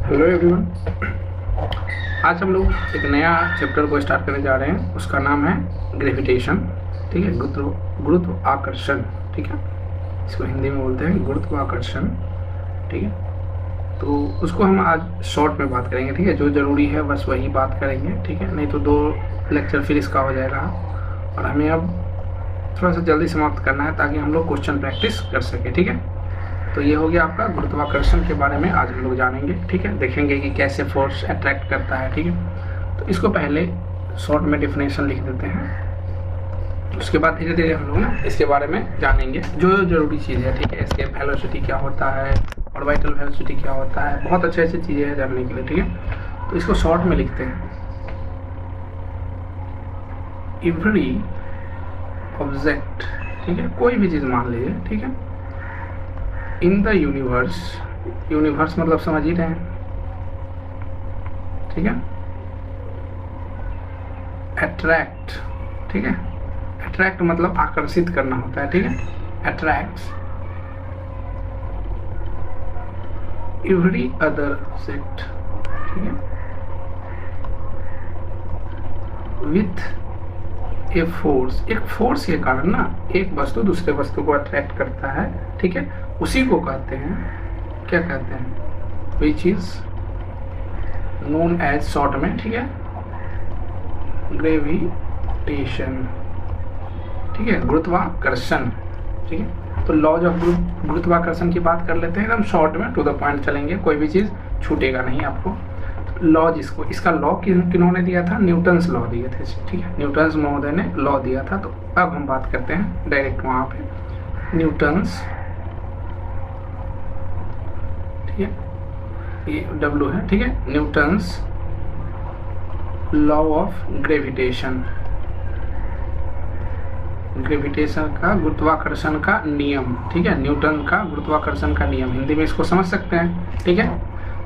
Hello everyone. आज हम लोग एक नया चैप्टर को स्टार्ट करने जा रहे हैं। उसका नाम है ग्रेविटेशन। ठीक है, गुरुत्व आकर्षण। ठीक है, इसको हिंदी में बोलते हैं गुरुत्व आकर्षण। ठीक है, तो उसको हम आज शॉर्ट में बात करेंगे। ठीक है, जो ज़रूरी है बस वही बात करेंगे। ठीक है, नहीं तो 2 लेक्चर फिर इसका हो जाएगा और हमें अब थोड़ा सा जल्दी समाप्त करना है ताकि हम लोग क्वेश्चन प्रैक्टिस कर सकें। ठीक है, तो ये हो गया आपका गुरुत्वाकर्षण के बारे में आज हम लोग जानेंगे। ठीक है, देखेंगे कि कैसे फोर्स अट्रैक्ट करता है। ठीक है, तो इसको पहले शॉर्ट में डिफिनेशन लिख देते हैं, उसके बाद धीरे धीरे हम लोग ना इसके बारे में जानेंगे जो जरूरी चीज़ है। ठीक है, एस्केप वेलोसिटी क्या होता है, ऑर्बिटल वेलोसिटी क्या होता है, बहुत अच्छी अच्छी चीज़ें हैं जानने के लिए। ठीक है, तो इसको शॉर्ट में लिखते हैं। एवरी ऑब्जेक्ट, ठीक है, कोई भी चीज़ मान लीजिए। ठीक है, इन द यूनिवर्स, यूनिवर्स मतलब समझ ही रहे हैं। ठीक है, अट्रैक्ट, ठीक है, अट्रैक्ट मतलब आकर्षित करना होता है। ठीक है, अट्रैक्ट्स एवरी अदर ऑब्जेक्ट। ठीक है, विथ ए फोर्स, एक फोर्स के कारण ना एक वस्तु दूसरे वस्तु को अट्रैक्ट करता है। ठीक है, उसी को कहते हैं, क्या कहते हैं, which is known as short में, ठीक है, ग्रेविटेशन। ठीक है, गुरुत्वाकर्षण। ठीक है, तो लॉज ऑफ गुरुत्वाकर्षण की बात कर लेते हैं एकदम शॉर्ट में, टू द पॉइंट चलेंगे, कोई भी चीज़ छूटेगा नहीं आपको। लॉज, इसका लॉ किन्होंने दिया था, न्यूटन्स लॉ दिए थे। ठीक है, न्यूटन्स महोदय ने लॉ दिया था। तो अब हम बात करते हैं डायरेक्ट वहाँ पे, न्यूटन्स, ठीक है, ये W है। ठीक है, Newton's law of gravitation, gravitation का, गुरुत्वाकर्षण का नियम। ठीक है, न्यूटन का गुरुत्वाकर्षण का नियम, हिंदी में इसको समझ सकते हैं। ठीक है,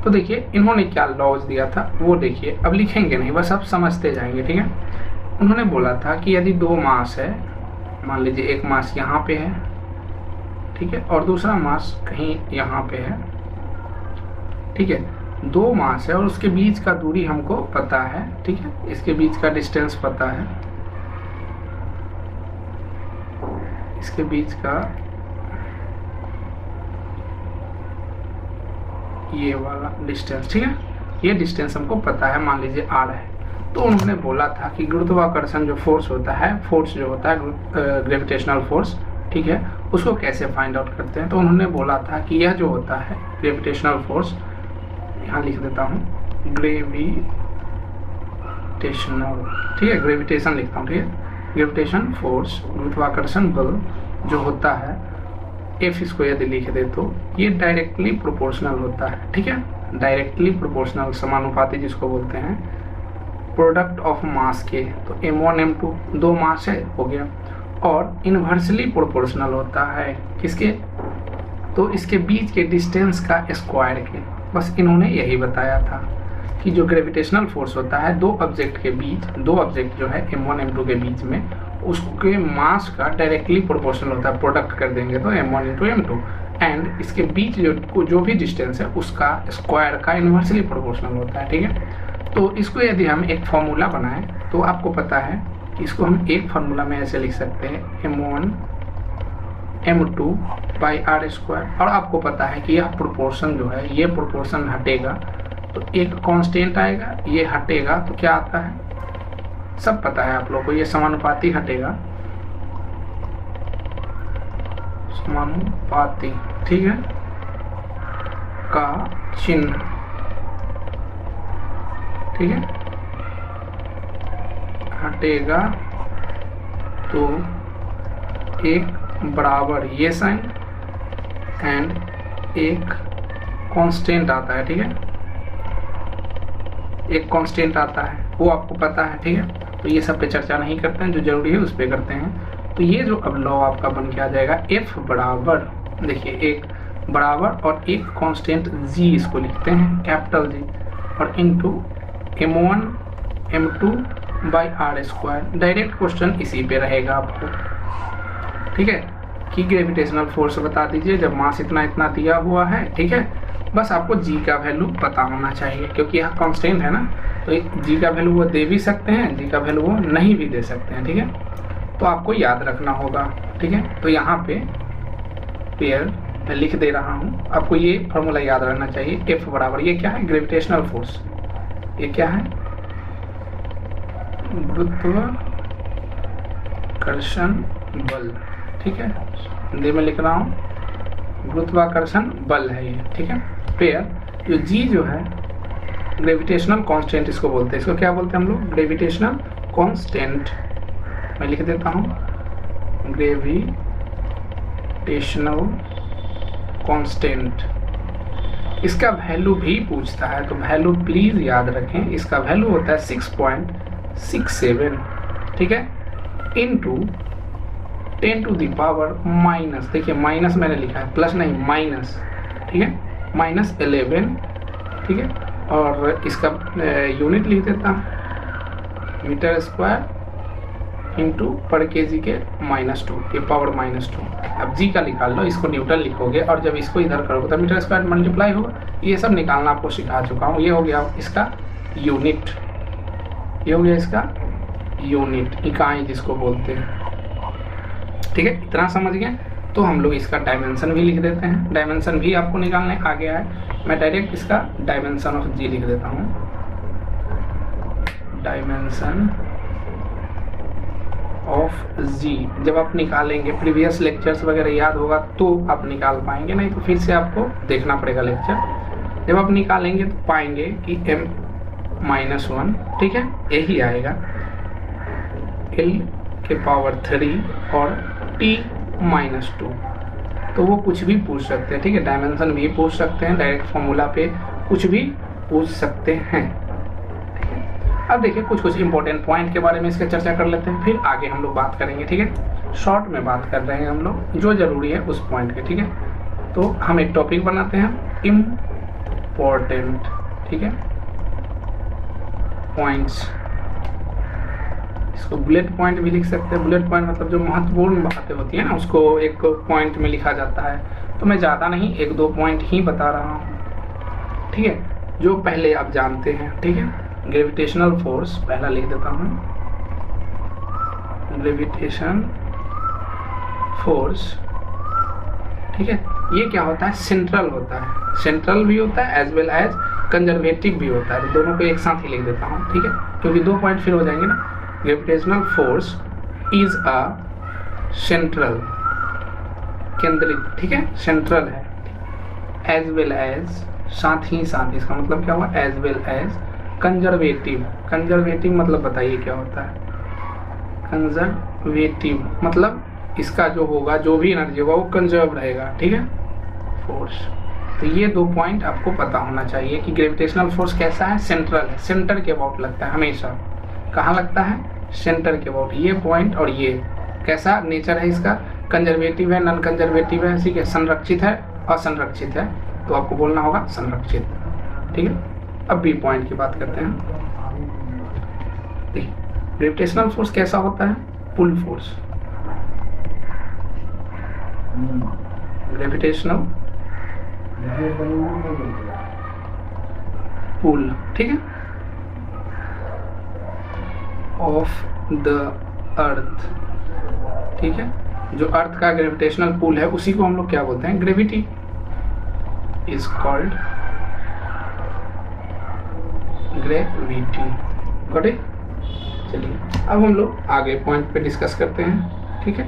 तो देखिए इन्होंने क्या लॉज दिया था वो देखिए, अब लिखेंगे नहीं, बस आप समझते जाएंगे। ठीक है, उन्होंने बोला था कि यदि 2 मास है, मान लीजिए एक मास यहाँ पे है, ठीक है, और दूसरा मास कहीं यहाँ पे है। ठीक है, 2 मास है और उसके बीच का दूरी हमको पता है। ठीक है, इसके बीच का डिस्टेंस पता है, इसके बीच का ये वाला डिस्टेंस। ठीक है, ये डिस्टेंस हमको पता है, मान लीजिए r है। तो उन्होंने बोला था कि गुरुत्वाकर्षण जो फोर्स होता है, फोर्स जो होता है ग्रेविटेशनल फोर्स, ठीक है, उसको कैसे फाइंड आउट करते हैं। तो उन्होंने बोला था कि यह जो होता है ग्रेविटेशनल फोर्स, यहाँ लिख देता हूँ ग्रेविटेशनल, ठीक है, ग्रेविटेशन लिखता हूँ। ठीक है, ग्रेविटेशन फोर्स, गुरुत्वाकर्षण बल जो होता है, एफ इसको यदि लिख दे तो ये डायरेक्टली प्रोपोर्शनल होता है। ठीक है, डायरेक्टली प्रोपोर्शनल, समानुपाती जिसको बोलते हैं, प्रोडक्ट ऑफ मास के। तो m1 m2 2 मास है, हो गया, और इन्वर्सली प्रोपोर्शनल होता है किसके, तो इसके बीच के डिस्टेंस का स्क्वायर के। बस इन्होंने यही बताया था कि जो ग्रेविटेशनल फोर्स होता है 2 ऑब्जेक्ट के बीच, 2 ऑब्जेक्ट जो है m1 m2 के बीच में, उसके मास का डायरेक्टली प्रोपोर्शनल होता है, प्रोडक्ट कर देंगे तो m1 इंटू m2, एंड इसके बीच जो भी डिस्टेंस है उसका स्क्वायर का इन्वर्सली प्रोपोर्शनल होता है। ठीक है, तो इसको यदि हम एक फॉर्मूला बनाएं तो आपको पता है कि इसको हम एक फार्मूला में ऐसे लिख सकते हैं, m1 m2 by r square, और आपको पता है कि यह प्रोपोर्शन जो है, ये प्रोपोर्शन हटेगा तो एक कांस्टेंट आएगा, ये हटेगा तो क्या आता है, सब पता है आप लोगों को, ये समानुपाती हटेगा, समानुपाती, ठीक है, का चिन्ह। ठीक है, हटेगा तो एक बराबर ये साइन एंड एक कांस्टेंट आता है। ठीक है, एक कांस्टेंट आता है, वो आपको पता है। ठीक है, तो ये सब पे चर्चा नहीं करते हैं, जो जरूरी है उस पर करते हैं। तो ये जो अब लॉ आपका बन के आ जाएगा, एफ बराबर, देखिए एक बराबर और एक कांस्टेंट जी, इसको लिखते हैं कैपिटल जी, और into m1 m2 by r square. Direct question इसी पे रहेगा आपको। ठीक है, कि ग्रेविटेशनल फोर्स बता दीजिए जब मास इतना इतना दिया हुआ है, ठीक है, बस आपको जी का वैल्यू पता होना चाहिए, क्योंकि यह कांस्टेंट है ना, तो एक जी का वैल्यू वो दे भी सकते हैं, जी का वैल्यू वो नहीं भी दे सकते हैं, ठीक है। तो आपको याद रखना होगा, ठीक है। तो यहाँ पे पेयर मैं लिख दे रहा हूँ, आपको ये फॉर्मूला याद रहना चाहिए। एफ बराबर, ये क्या है, ग्रेविटेशनल फोर्स, ये क्या है, गुरुत्वाकर्षण बल, ठीक है। हिंदी में लिख रहा हूँ, गुरुत्वाकर्षण बल है ये, ठीक है। पेयर जो जी जो है ग्रेविटेशनल कांस्टेंट इसको बोलते हैं, इसको क्या बोलते हैं हम लोग, ग्रेविटेशनल कांस्टेंट। मैं लिख देता हूँ ग्रेविटेशनल कांस्टेंट। इसका वैल्यू भी पूछता है, तो वैल्यू प्लीज याद रखें, इसका वैल्यू होता है 6.67, ठीक है, into 10 to the power minus, देखिए माइनस मैंने लिखा है, प्लस नहीं, माइनस, ठीक है, -11, ठीक है। और इसका यूनिट लिख देता हूँ मीटर स्क्वायर इंटू पर केजी के -2, ये पावर -2। अब जी का निकाल लो, इसको न्यूटन लिखोगे, और जब इसको इधर करोगे तो मीटर स्क्वायर मल्टीप्लाई होगा। ये सब निकालना आपको सिखा चुका हूँ। ये हो गया इसका यूनिट, ये हो गया इसका यूनिट, इकाई जिसको बोलते हैं, ठीक है। इतना समझ गए। तो हम लोग इसका डायमेंशन भी लिख देते हैं, डायमेंशन भी आपको निकालने आ गया है। मैं डायरेक्ट इसका डायमेंशन ऑफ जी लिख देता हूँ, डायमेंशन ऑफ जी। जब आप निकालेंगे, प्रीवियस लेक्चर्स वगैरह याद होगा तो आप निकाल पाएंगे, नहीं तो फिर से आपको देखना पड़ेगा लेक्चर। जब आप निकालेंगे तो पाएंगे कि m-1, ठीक है, यही आएगा L⁻³ और T-2। तो वो कुछ भी पूछ सकते हैं, ठीक है, डायमेंशन भी पूछ सकते हैं, डायरेक्ट फॉर्मूला पे कुछ भी पूछ सकते हैं, ठीक है। अब देखिए कुछ इंपॉर्टेंट पॉइंट के बारे में इसका चर्चा कर लेते हैं, फिर आगे हम लोग बात करेंगे, ठीक है। शॉर्ट में बात कर रहे हैं हम लोग, जो जरूरी है उस पॉइंट के, ठीक है। तो हम एक टॉपिक बनाते हैं इम्पोर्टेंट, ठीक है, पॉइंट्स। इसको बुलेट पॉइंट भी लिख सकते हैं। बुलेट पॉइंट मतलब जो महत्वपूर्ण बातें होती है ना, उसको एक पॉइंट में लिखा जाता है। तो मैं ज़्यादा नहीं, 1-2 पॉइंट ही बता रहा हूँ, ठीक है, जो पहले आप जानते हैं, ठीक है। ग्रेविटेशनल फोर्स पहला लिख देता हूँ, ग्रेविटेशन फोर्स, ठीक है। ये क्या होता है, सेंट्रल होता है, सेंट्रल भी होता है एज वेल एज कंजर्वेटिव भी होता है। तो दोनों को एक साथ ही लिख देता हूँ, ठीक है, क्योंकि 2 पॉइंट फिर हो जाएंगे ना। Gravitational force is a central, केंद्रित, ठीक है, सेंट्रल है, एज वेल एज, साथ ही साथ, इसका मतलब क्या हुआ, as well as conservative. Conservative मतलब बताइए क्या होता है, कंजर्वेटिव मतलब इसका जो होगा, जो भी एनर्जी होगा वो कंजर्व रहेगा, ठीक है, फोर्स। तो ये 2 पॉइंट आपको पता होना चाहिए कि ग्रेविटेशनल फोर्स कैसा है, सेंट्रल है, सेंटर के अबाउट लगता है हमेशा। कहाँ लगता है, सेंटर के अबाउट। ये पॉइंट और ये कैसा नेचर है इसका, कंजर्वेटिव है, नॉन कंजर्वेटिव है, ठीक है, संरक्षित है, असंरक्षित है। तो आपको बोलना होगा संरक्षित, ठीक है। अब बी पॉइंट की बात करते हैं। देखिए ग्रेविटेशनल फोर्स कैसा होता है, पुल फोर्स, ग्रेविटेशनल पुल, ठीक है, ऑफ द अर्थ, ठीक है। जो अर्थ का ग्रेविटेशनल पुल है उसी को हम लोग क्या बोलते हैं, gravity is called gravity, got it. चलिए अब हम लोग आगे पॉइंट पे डिस्कस करते हैं, ठीक है।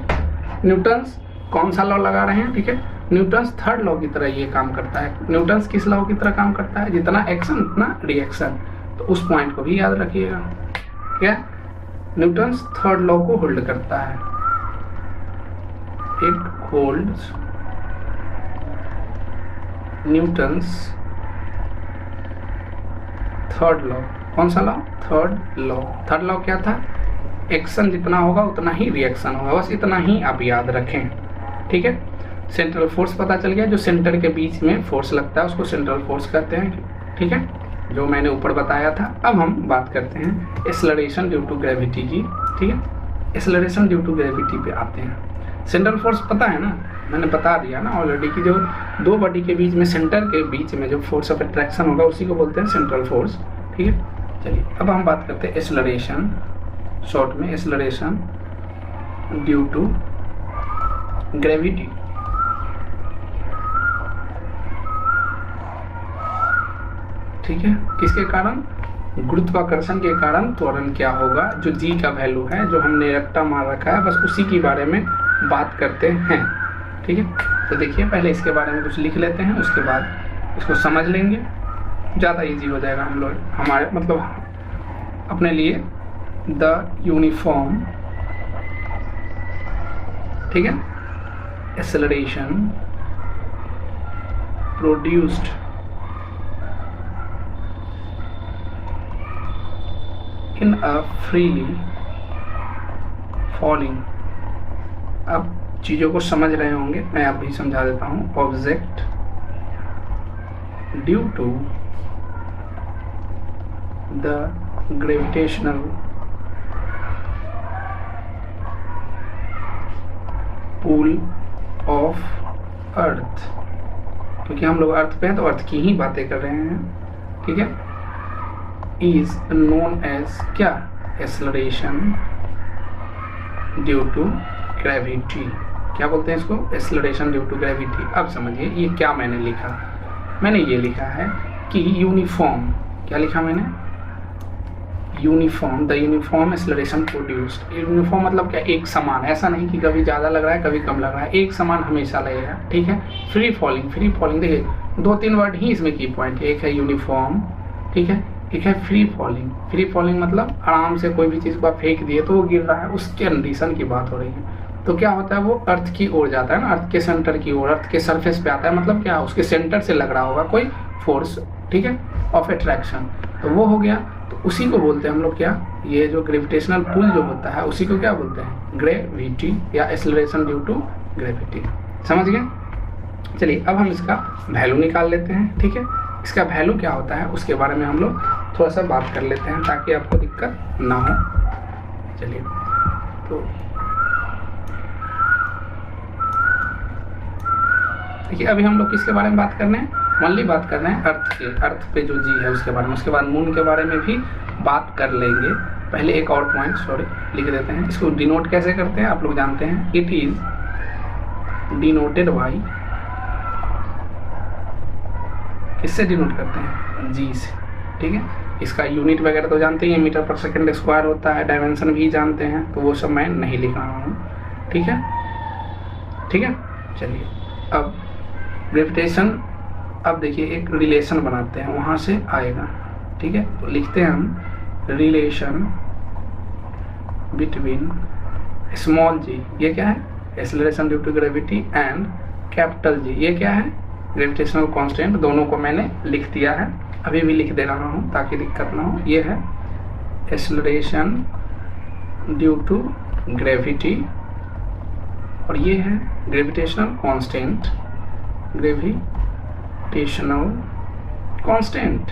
न्यूटन्स कौन सा लॉ लगा रहे हैं, ठीक है, न्यूटन्स थर्ड लॉ की तरह ये काम करता है। न्यूटन्स किस लॉ की तरह काम करता है, जितना एक्शन उतना रिएक्शन। तो उस पॉइंट को भी याद रखिएगा, क्या न्यूटन्स थर्ड लॉ को होल्ड करता है, it holds Newton's third law. कौन सा law, third law. Third law क्या था, एक्शन जितना होगा उतना ही रिएक्शन होगा, बस इतना ही आप याद रखें, ठीक है। सेंट्रल फोर्स पता चल गया, जो सेंटर के बीच में फोर्स लगता है उसको सेंट्रल फोर्स कहते हैं, ठीक है, जो मैंने ऊपर बताया था। अब हम बात करते हैं एक्सेलरेशन ड्यू टू ग्रेविटी की, ठीक है। एक्सेलरेशन ड्यू टू ग्रेविटी पे आते हैं। सेंट्रल फोर्स पता है ना, मैंने बता दिया ना ऑलरेडी कि जो दो बॉडी के बीच में सेंटर के बीच में जो फोर्स ऑफ अट्रैक्शन होगा उसी को बोलते हैं सेंट्रल फोर्स। ठीक है, चलिए अब हम बात करते हैं एक्सेलरेशन, शॉर्ट में एक्सेलरेशन ड्यू टू ग्रेविटी। ठीक है, किसके कारण? गुरुत्वाकर्षण के कारण त्वरण क्या होगा, जो जी का वैल्यू है, जो हमने रट्टा मार रखा है, बस उसी के बारे में बात करते हैं। ठीक है, तो देखिए पहले इसके बारे में कुछ लिख लेते हैं, उसके बाद इसको समझ लेंगे, ज़्यादा इजी हो जाएगा हम लोग हमारे मतलब अपने लिए। द यूनिफॉर्म, ठीक है, acceleration produced in a freely falling, अब चीज़ों को समझ रहे होंगे, मैं अभी समझा देता हूँ। Object due to the gravitational pull of earth, क्योंकि हम लोग अर्थ पे हैं तो अर्थ की ही बातें कर रहे हैं। ठीक है, is known as क्या? Acceleration due to gravity. क्या बोलते हैं इसको? Acceleration due to gravity. अब समझिए ये क्या मैंने लिखा, मैंने ये लिखा है कि यूनिफॉर्म, क्या लिखा मैंने? Uniform, the uniform acceleration produced. Uniform मतलब क्या? एक समान, ऐसा नहीं कि कभी ज़्यादा लग रहा है कभी कम लग रहा है, एक समान हमेशा लगेगा। ठीक है, फ्री फॉलिंग, फ्री फॉलिंग देखिए दो तीन वर्ड ही इसमें की पॉइंट है, एक है यूनिफॉर्म, ठीक है, एक है फ्री फॉलिंग। फ्री फॉलिंग मतलब आराम से कोई भी चीज़ को आप फेंक दिए तो वो गिर रहा है, उस कंडीशन की बात हो रही है। तो क्या होता है, वो अर्थ की ओर जाता है ना, अर्थ के सेंटर की ओर, अर्थ के सरफेस पे आता है, मतलब क्या, उसके सेंटर से लग रहा होगा कोई फोर्स, ठीक है, ऑफ अट्रैक्शन, तो वो हो गया। तो उसी को बोलते हैं हम लोग क्या, ये जो ग्रेविटेशनल पुल जो होता है उसी को क्या बोलते हैं? ग्रेविटी या एक्सेलरेशन ड्यू टू ग्रेविटी। समझ गए? चलिए अब हम इसका वैल्यू निकाल लेते हैं। ठीक है, इसका वैल्यू क्या होता है उसके बारे में हम लोग थोड़ा सा बात कर लेते हैं ताकि आपको दिक्कत ना हो। चलिए तो देखिए अभी हम लोग किसके बारे में बात कर रहे हैं? ओनली बात कर रहे हैं अर्थ के, अर्थ पे जो जी है उसके बारे में, उसके बाद मून के बारे में भी बात कर लेंगे। पहले एक और पॉइंट सॉरी लिख देते हैं, इसको डिनोट कैसे करते हैं आप लोग जानते हैं, इट इज डिनोटेड बाई, किससे डिनोट करते हैं? जी से। ठीक है, इसका यूनिट वगैरह तो जानते हैं, मीटर पर सेकंड स्क्वायर होता है, डायमेंशन भी जानते हैं, तो वो सब मैं नहीं लिख रहा हूँ। ठीक है, ठीक है, चलिए अब ग्रेविटेशन, अब देखिए एक रिलेशन बनाते हैं, वहाँ से आएगा। ठीक है, तो लिखते हैं हम रिलेशन बिटवीन स्मॉल जी, ये क्या है? Acceleration due to gravity, and capital G, ये क्या है? Gravitational constant. दोनों को मैंने लिख दिया है, अभी भी लिख दे रहा हूँ ताकि दिक्कत ना हो। ये है एक्सेलरेशन ड्यू टू ग्रेविटी और ये है ग्रेविटेशनल कांस्टेंट, ग्रेविटेशनल कांस्टेंट।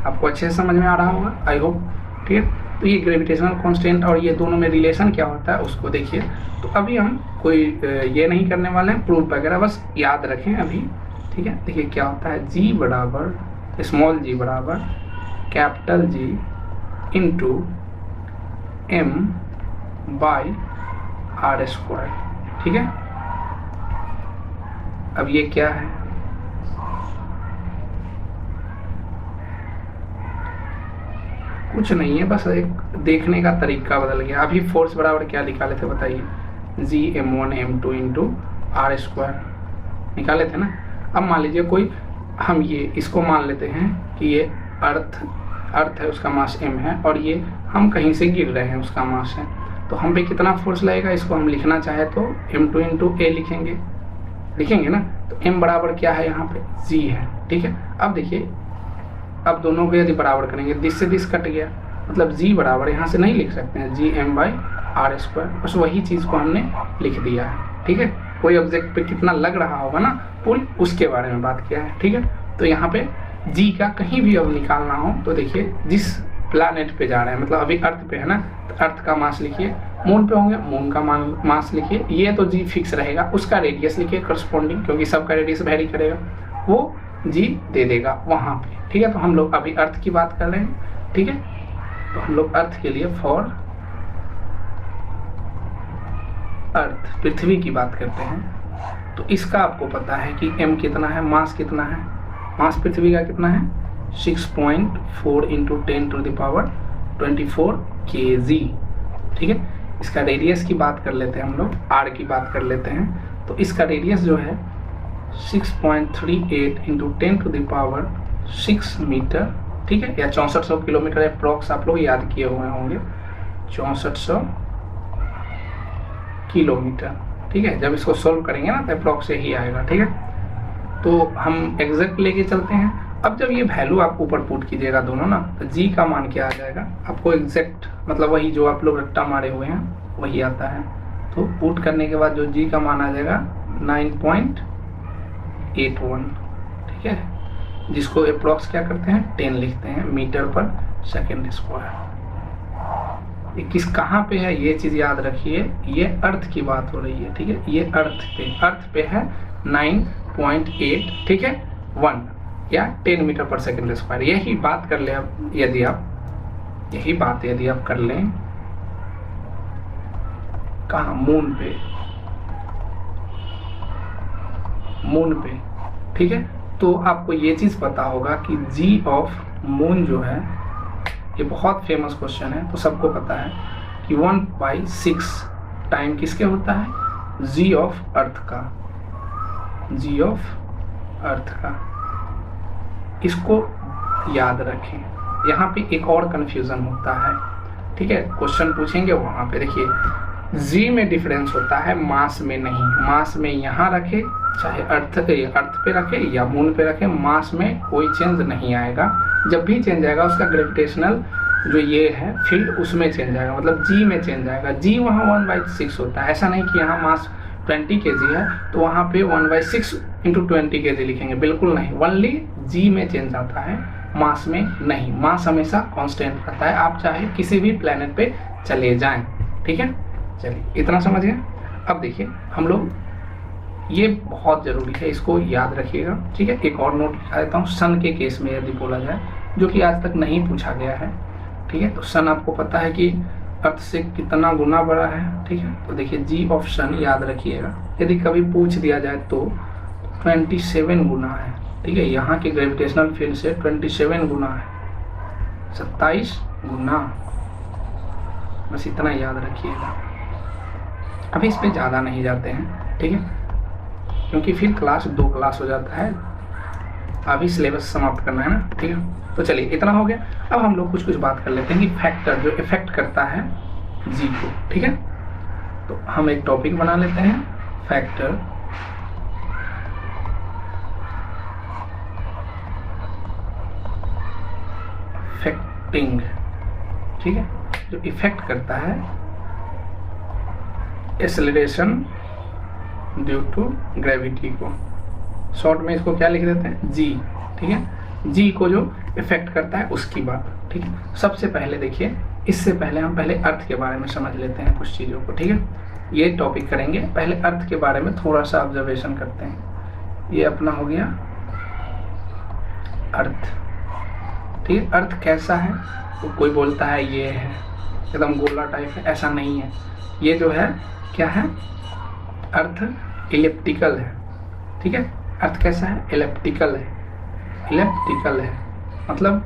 आपको अच्छे से समझ में आ रहा होगा आई होप। ठीक है, तो ये ग्रेविटेशनल कांस्टेंट और ये दोनों में रिलेशन क्या होता है उसको देखिए। तो अभी हम कोई ये नहीं करने वाले हैं प्रूफ वगैरह, बस याद रखें अभी। ठीक है, देखिए क्या होता है, जी बराबर स्मॉल जी बराबर capital G into M by R square. ठीक है, अब ये क्या है? कुछ नहीं है, बस एक देखने का तरीका बदल गया। अभी फोर्स बराबर क्या निकाले थे बताइए? जी m1 m2 into are square निकाले थे ना। अब मान लीजिए कोई, हम ये इसको मान लेते हैं कि ये अर्थ है, उसका मास m है, और ये हम कहीं से गिर रहे हैं, उसका मास है, तो हम पे कितना फोर्स लगेगा? इसको हम लिखना चाहे तो m2 इंटू a लिखेंगे ना। तो m बराबर क्या है यहाँ पे? g है। ठीक है, अब देखिए, अब दोनों को यदि बराबर करेंगे, दिस से दिस कट गया, मतलब g बराबर यहाँ से नहीं लिख सकते हैं, जी m बाई आर स्क्वायर, बस वही चीज़ को हमने लिख दिया है। ठीक है, कोई ऑब्जेक्ट पे कितना लग रहा होगा ना पुल, उसके बारे में बात किया है। ठीक है, तो यहाँ पे जी का कहीं भी अब निकालना हो तो देखिए जिस प्लैनेट पे जा रहे हैं, मतलब अभी अर्थ पे है ना, तो अर्थ का मास लिखिए, मून पे होंगे, मून का मास लिखिए, ये तो जी फिक्स रहेगा, उसका रेडियस लिखिए करस्पॉन्डिंग, क्योंकि सबका रेडियस वेरी करेगा, वो जी दे देगा वहाँ पे, ठीक है। तो हम लोग अभी अर्थ की बात कर रहे हैं, ठीक है। तो हम लोग अर्थ के लिए फॉर अर्थ पृथ्वी की बात करते हैं। तो इसका आपको पता है कि m कितना है, मास कितना है, मास पृथ्वी का कितना है 6.4 इंटू 10⁻24 kg, ठीक है। इसका रेडियस की बात कर लेते हैं हम लोग, r की बात कर लेते हैं। तो इसका रेडियस जो है 6.38 इंटू 10⁻6 मीटर, ठीक है, या 6400 किलोमीटर अप्रॉक्स आप लोग याद किए हुए होंगे, 6400 किलोमीटर, ठीक है। जब इसको सोल्व करेंगे ना तो अप्रॉक्स यही आएगा, ठीक है। तो हम एग्जैक्ट लेके चलते हैं। अब जब ये वैल्यू आप ऊपर पुट कीजिएगा दोनों ना, तो जी का मान क्या आ जाएगा आपको एग्जैक्ट, मतलब वही जो आप लोग रट्टा मारे हुए हैं वही आता है। तो पुट करने के बाद जो जी का मान आ जाएगा 9.81, ठीक है, जिसको अप्रॉक्स क्या करते हैं 10 लिखते हैं मीटर पर सेकेंड स्क्वायर। किस कहाँ पे है ये चीज याद रखिए, ये अर्थ की बात हो रही है, ठीक है। ये अर्थ पे है 9.8, ठीक है, 1 या 10 मीटर पर सेकेंड स्क्वायर। यही बात कर ले अब, यदि आप कर लें कहाँ, मून पे, ठीक है। तो आपको ये चीज पता होगा कि जी ऑफ मून जो है, ये बहुत फेमस क्वेश्चन है, तो सबको पता है कि 1/6 टाइम किसके होता है, जी ऑफ अर्थ का। इसको याद रखें। यहाँ पे एक और कंफ्यूजन होता है, ठीक है, क्वेश्चन पूछेंगे वहां पे देखिए जी में डिफरेंस होता है, मास में नहीं। मास में यहाँ रखे, चाहे अर्थ पे रखे या मून पे रखे, मास में कोई चेंज नहीं आएगा। जब भी चेंज आएगा उसका ग्रेविटेशनल जो ये है फील्ड उसमें चेंज आएगा, मतलब जी में चेंज आएगा। जी वहाँ 1/6 होता है, ऐसा नहीं कि यहाँ मास 20 kg है तो वहाँ पे 1/6 इंटू 20 kg लिखेंगे, बिल्कुल नहीं। ओनली जी में चेंज आता है, मास में नहीं। मास हमेशा कांस्टेंट रहता है, आप चाहे किसी भी प्लेनेट पे चले जाएं, ठीक है। चलिए इतना समझिए। अब देखिए हम लोग, ये बहुत जरूरी है, इसको याद रखिएगा, ठीक है। एक और नोट लिखा देता हूँ, सन के केस में यदि बोला जाए, जो कि आज तक नहीं पूछा गया है, ठीक है। तो सन आपको पता है कि अर्थ से कितना गुना बड़ा है, ठीक है। तो देखिए जी ऑफ सन याद रखिएगा, यदि कभी पूछ दिया जाए तो 27 गुना है, ठीक है। यहाँ के ग्रेविटेशनल फील्ड से 27 गुना है, 27 गुना, बस इतना याद रखिएगा। अभी इस पे ज़्यादा नहीं जाते हैं, ठीक है, क्योंकि फिर क्लास 2 क्लास हो जाता है, अभी सिलेबस समाप्त करना है ना, ठीक है। तो चलिए इतना हो गया। अब हम लोग कुछ बात कर लेते हैं कि फैक्टर जो इफेक्ट करता है जी को, ठीक है। तो हम एक टॉपिक बना लेते हैं, फैक्टर इफेक्टिंग, ठीक है, जो इफेक्ट करता है एक्सेलरेशन ड्यू टू ग्रेविटी को। शॉर्ट में इसको क्या लिख देते हैं, जी, ठीक है। जी को जो इफेक्ट करता है उसकी बात, ठीक है। सबसे पहले देखिए, इससे पहले हम पहले अर्थ के बारे में समझ लेते हैं कुछ चीज़ों को, ठीक है। ये टॉपिक करेंगे, पहले अर्थ के बारे में थोड़ा सा ऑब्जर्वेशन करते हैं। ये अपना हो गया अर्थ, ठीक है। अर्थ कैसा है, तो कोई बोलता है ये है एकदम गोला टाइप है, ऐसा नहीं है। ये जो है क्या है, अर्थ इलिप्टिकल है, ठीक है। अर्थ कैसा है, इलिप्टिकल है, मतलब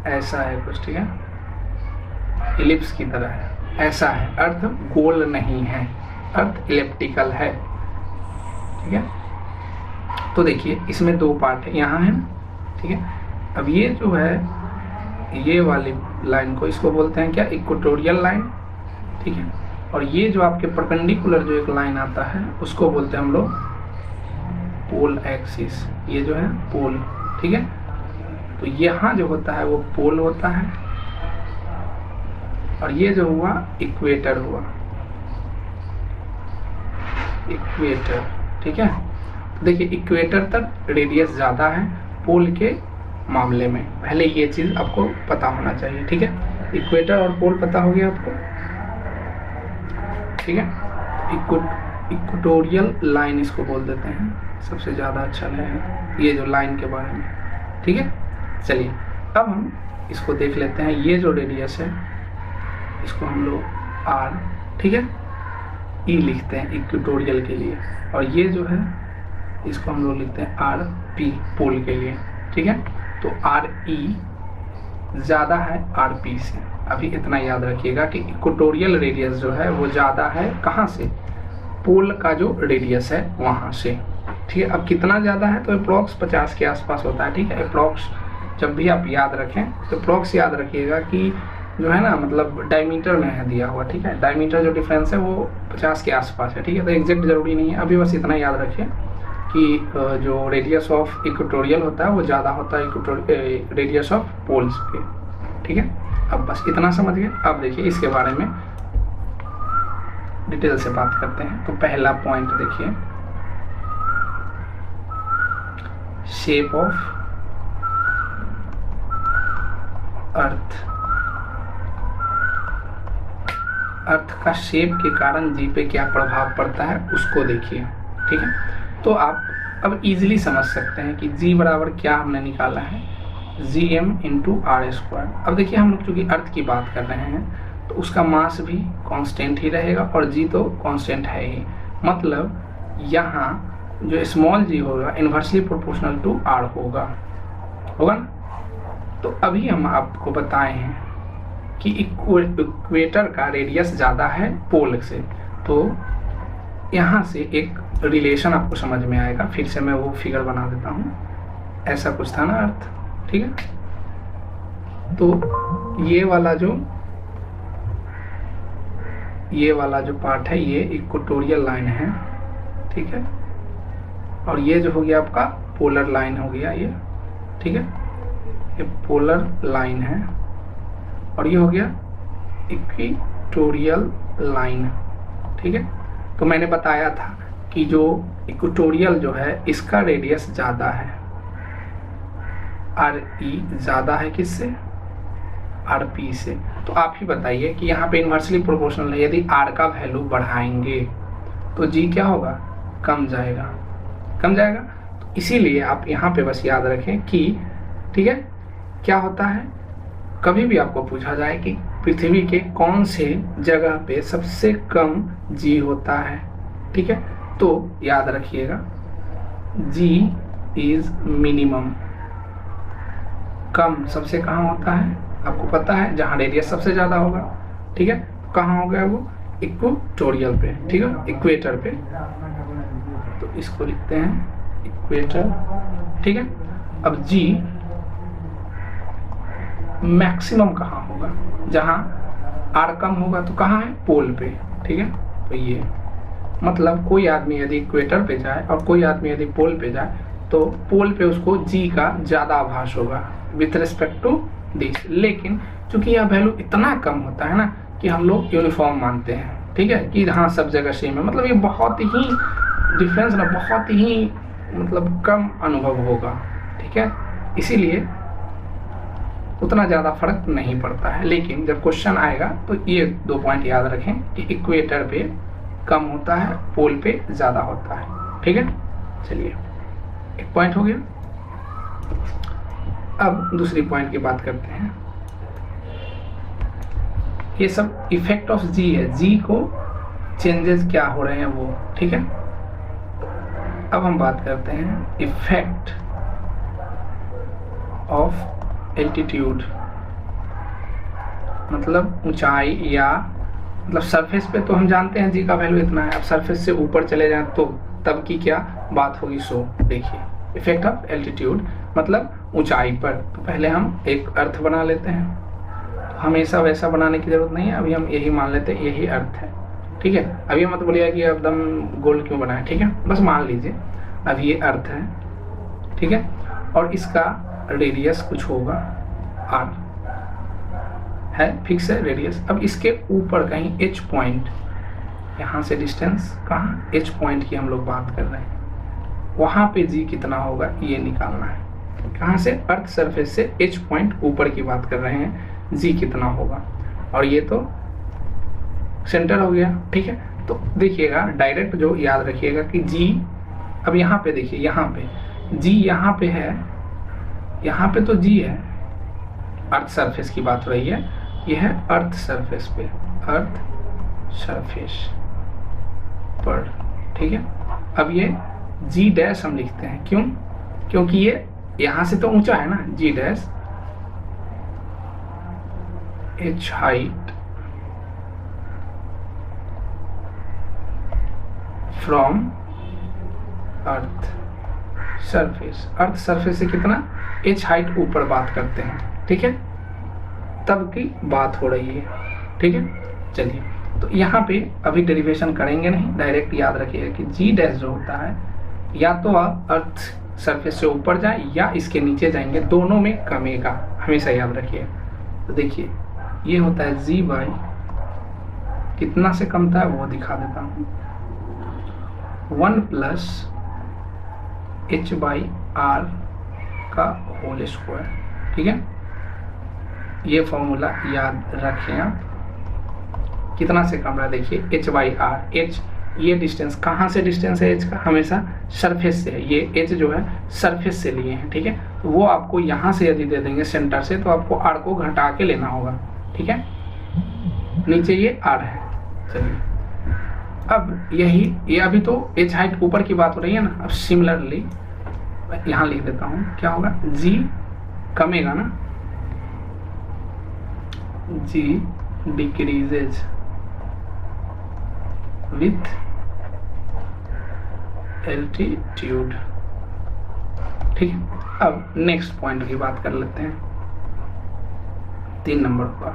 ऐसा है कुछ, ठीक है, इलिप्स की तरह है, ऐसा है। अर्थ गोल नहीं है, अर्थ इलिप्टिकल है, ठीक है। तो देखिए इसमें 2 पार्ट है, यहाँ है, ठीक है। अब ये जो है, ये वाली लाइन को इसको बोलते हैं क्या, इक्वेटोरियल लाइन, ठीक है। और ये जो आपके परपेंडिकुलर जो एक लाइन आता है उसको बोलते हैं हम लोग पोल एक्सिस, ये जो है पोल, ठीक है। तो यहाँ जो होता है वो पोल होता है, और ये जो हुआ इक्वेटर हुआ, इक्वेटर, ठीक है। तो देखिए इक्वेटर तक रेडियस ज़्यादा है पोल के मामले में, पहले ये चीज़ आपको पता होना चाहिए, ठीक है। इक्वेटर और पोल पता हो गया आपको, ठीक है। इक्वेटोरियल लाइन इसको बोल देते हैं, सबसे ज़्यादा अच्छा है ये जो लाइन के बारे में, ठीक है। चलिए अब हम इसको देख लेते हैं। ये जो रेडियस है इसको हम लोग R, ठीक है, E लिखते हैं इक्वेटोरियल के लिए, और ये जो है इसको हम लोग लिखते हैं RP पोल के लिए, ठीक है। तो RE ज़्यादा है RP से। अभी इतना याद रखिएगा कि इक्वेटोरियल रेडियस जो है वो ज़्यादा है कहाँ से, पोल का जो रेडियस है वहाँ से, ठीक है। अब कितना ज़्यादा है, तो अप्रॉक्स 50 के आसपास होता है, ठीक है। अप्रॉक्स जब भी आप याद रखें तो अप्रॉक्स याद रखिएगा कि जो है ना, मतलब डायमीटर में है दिया हुआ, ठीक है। डायमीटर जो डिफरेंस है वो 50 के आसपास है, ठीक है। तो एग्जैक्ट जरूरी नहीं है, अभी बस इतना याद रखिए कि जो रेडियस ऑफ इक्वेटोरियल होता है वो ज़्यादा होता है रेडियस ऑफ पोल्स पे, ठीक है। अब बस इतना समझ गए। अब देखिए इसके बारे में डिटेल से बात करते हैं। तो पहला पॉइंट देखिए, शेप ऑफ अर्थ। अर्थ का शेप के कारण जी पे क्या प्रभाव पड़ता है उसको देखिए, ठीक है। तो आप अब इजीली समझ सकते हैं कि जी बराबर क्या हमने निकाला है, gm इंटू आर स्क्वायर। अब देखिए हम लोग चूँकि अर्थ की बात कर रहे हैं तो उसका मास भी कांस्टेंट ही रहेगा और जी तो कांस्टेंट है ही, मतलब यहाँ जो स्मॉल जी होगा इन्वर्सली प्रोपोर्शनल टू आर होगा ना। तो अभी हम आपको बताए हैं कि इक्वेटर का रेडियस ज़्यादा है पोल से, तो यहाँ से एक रिलेशन आपको समझ में आएगा। फिर से मैं वो फिगर बना देता हूँ, ऐसा कुछ था ना अर्थ, ठीक है। तो ये वाला जो पार्ट है ये इक्वेटोरियल लाइन है, ठीक है। और ये जो हो गया आपका पोलर लाइन हो गया ये, ठीक है। ये पोलर लाइन है और ये हो गया इक्वेटोरियल लाइन, ठीक है। तो मैंने बताया था कि जो इक्वेटोरियल जो है इसका रेडियस ज़्यादा है, RE ज़्यादा है किससे, RP से। तो आप ही बताइए कि यहाँ पे इन्वर्सली प्रोपोर्शनल है, यदि R का वैल्यू बढ़ाएंगे तो G क्या होगा, कम जाएगा। तो इसीलिए आप यहाँ पे बस याद रखें कि, ठीक है, क्या होता है, कभी भी आपको पूछा जाए कि पृथ्वी के कौन से जगह पे सबसे कम G होता है, ठीक है, तो याद रखिएगा G इज मिनिमम। कम सबसे कहाँ होता है आपको पता है, जहाँ रेडियस सबसे ज़्यादा होगा, ठीक है। कहाँ होगा वो, इक्वेटोरियल पे, ठीक है, इक्वेटर पे। तो इसको लिखते हैं इक्वेटर, ठीक है। अब G मैक्सिमम कहाँ होगा, जहाँ R कम होगा तो कहाँ है, पोल पे, ठीक है। तो ये मतलब कोई आदमी यदि इक्वेटर पे जाए और कोई आदमी यदि पोल पे जाए तो पोल पे उसको G का ज़्यादा आभास होगा विथ रिस्पेक्ट टू दिस। लेकिन चूंकि यह वैल्यू इतना कम होता है ना कि हम लोग यूनिफॉर्म मानते हैं, ठीक है, कि हाँ सब जगह सेम है, मतलब ये बहुत ही डिफरेंस ना, बहुत ही मतलब कम अनुभव होगा, ठीक है। इसीलिए उतना ज़्यादा फर्क नहीं पड़ता है। लेकिन जब क्वेश्चन आएगा तो ये 2 पॉइंट याद रखें कि इक्वेटर पे कम होता है, पोल पे ज़्यादा होता है, ठीक है। चलिए एक पॉइंट हो गया। अब दूसरी पॉइंट की बात करते हैं। ये सब इफेक्ट ऑफ जी है, जी को चेंजेस क्या हो रहे हैं वो, ठीक है। अब हम बात करते हैं इफेक्ट ऑफ एल्टीट्यूड, मतलब ऊंचाई या मतलब सरफेस पे तो हम जानते हैं जी का वैल्यू इतना है। अब सरफेस से ऊपर चले जाएं तो तब की क्या बात होगी। सो देखिए इफेक्ट ऑफ एल्टीट्यूड मतलब ऊंचाई पर। तो पहले हम एक अर्थ बना लेते हैं, तो हमेशा वैसा बनाने की जरूरत नहीं है, अभी हम यही मान लेते हैं यही अर्थ है, ठीक है। अभी मत बोलिए कि एकदम गोल क्यों बनाए, ठीक है, बस मान लीजिए अब ये अर्थ है, ठीक है, और इसका रेडियस कुछ होगा r है, फिक्स है रेडियस। अब इसके ऊपर कहीं h पॉइंट, यहाँ से डिस्टेंस कहाँ, h पॉइंट की हम लोग बात कर रहे हैं, वहाँ पे g कितना होगा ये निकालना है। कहाँ से, अर्थ सरफेस से h पॉइंट ऊपर की बात कर रहे हैं, जी कितना होगा, और ये तो सेंटर हो गया। ठीक है, तो देखिएगा डायरेक्ट जो याद रखिएगा कि जी, अब यहाँ पे देखिए, यहाँ पे जी यहाँ पे है, यहाँ पे तो जी है, अर्थ सरफेस की बात हो रही है, यह है अर्थ सरफेस पे, अर्थ सरफेस पर। ठीक है, अब ये जी डैश हम लिखते हैं, क्यों? क्योंकि ये यहाँ से तो ऊंचा है ना, g dash h height from earth surface, earth surface से कितना, एच हाइट ऊपर बात करते हैं। ठीक है, तब की बात हो रही है। ठीक है, चलिए, तो यहाँ पे अभी डेरिवेशन करेंगे नहीं, डायरेक्ट याद रखिएगा कि जी डैश जो होता है, या तो आप अर्थ सरफेस से ऊपर जाए या इसके नीचे जाएंगे, दोनों में कमेगा, हमेशा याद रखिए। तो देखिए ये होता है जी बाई, कितना से कमता है वो दिखा देता हूँ, 1 प्लस एच बाई आर का होल स्क्वायर। ठीक है, ये फॉर्मूला याद रखें आप, कितना से कम रहा है, देखिए एच बाई आर, एच ये डिस्टेंस कहाँ से डिस्टेंस है एच का, हमेशा सरफेस से है, ये एच जो है सरफेस से लिए हैं। ठीक है, तो वो आपको यहाँ से यदि दे देंगे सेंटर से, तो आपको आर को घटा के लेना होगा। ठीक है, नीचे ये आर है। चलिए, अब यही, ये अभी तो एच हाइट ऊपर की बात हो रही है ना, अब सिमिलरली यहाँ लिख देता हूँ, क्या होगा, जी कमेगा ना, जी डिक्रीजेज विथ एल्टीट्यूड। ठीक है, अब नेक्स्ट पॉइंट की बात कर लेते हैं, 3 नंबर का।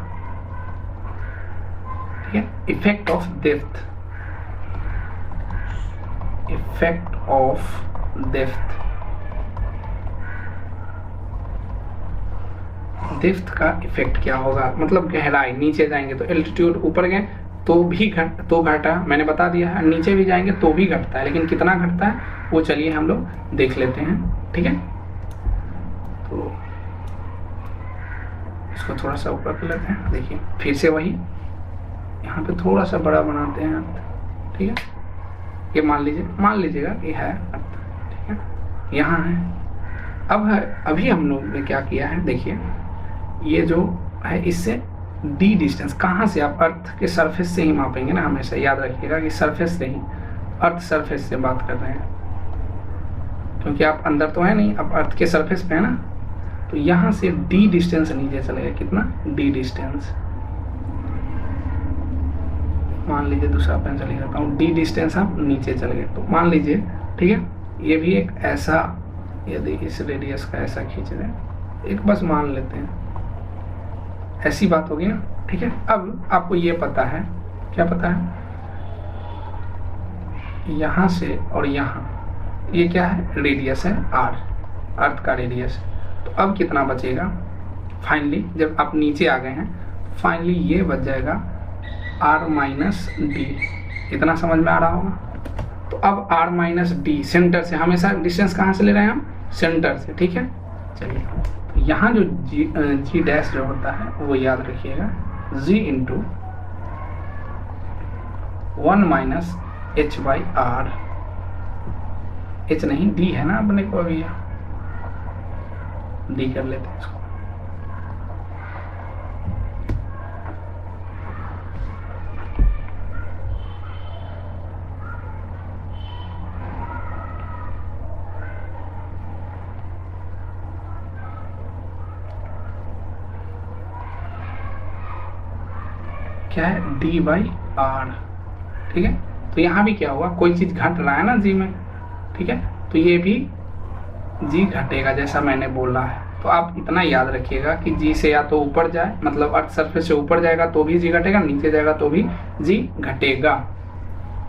ठीक है, effect of depth, effect of depth, depth का इफेक्ट क्या होगा, मतलब गहराई, नीचे जाएंगे तो एल्टीट्यूड, ऊपर गए तो भी घटा, मैंने बता दिया है, नीचे भी जाएंगे तो भी घटता है, लेकिन कितना घटता है वो चलिए हम लोग देख लेते हैं। ठीक है, तो इसको थोड़ा सा ऊपर कर लेते हैं, देखिए फिर से वही, यहाँ पे थोड़ा सा बड़ा बनाते हैं अर्थ। ठीक है, ये मान लीजिएगा ये है अर्थ। ठीक है, यहाँ है, अब है, अभी हम लोग ने क्या किया है, देखिए ये जो है इससे डी डिस्टेंस, कहाँ से, आप अर्थ के सरफेस से ही मापेंगे ना, हमेशा याद रखिएगा कि सरफेस से ही, अर्थ सरफेस से बात कर रहे हैं, क्योंकि आप अंदर तो है नहीं, आप अर्थ के सरफेस पे है ना, तो यहाँ से डी डिस्टेंस नीचे चलेगा, कितना, डी डिस्टेंस, मान लीजिए दूसरा पेंसिल ले जाता हूँ, डी डिस्टेंस आप नीचे चले गए, तो मान लीजिए, ठीक है, ये भी एक ऐसा, यदि इस रेडियस का ऐसा खींच दें, एक बस मान लेते हैं, ऐसी बात होगी ना। ठीक है, अब आपको ये पता है, क्या पता है, यहाँ से और यहाँ ये क्या है, रेडियस है आर, अर्थ का रेडियस। तो अब कितना बचेगा फाइनली, जब आप नीचे आ गए हैं, फाइनली ये बच जाएगा आर माइनस डी। इतना समझ में आ रहा होगा। तो अब आर माइनस डी, सेंटर से, हमेशा डिस्टेंस कहाँ से ले रहे हैं हम, सेंटर से। ठीक है, चलिए, तो यहाँ जो जी डैश जो होता है वो याद रखिएगा, g into 1 minus h by r, h नहीं डी है ना अपने को, अभी डी कर लेते हैं इसको। क्या है, डी बाई आर। ठीक है, तो यहाँ भी क्या हुआ, कोई चीज घट रहा है ना जी में। ठीक है, तो ये भी जी घटेगा, जैसा मैंने बोला है। तो आप इतना याद रखिएगा कि जी से या तो ऊपर जाए, मतलब अर्थ सरफेस से ऊपर जाएगा तो भी जी घटेगा, नीचे जाएगा तो भी जी घटेगा।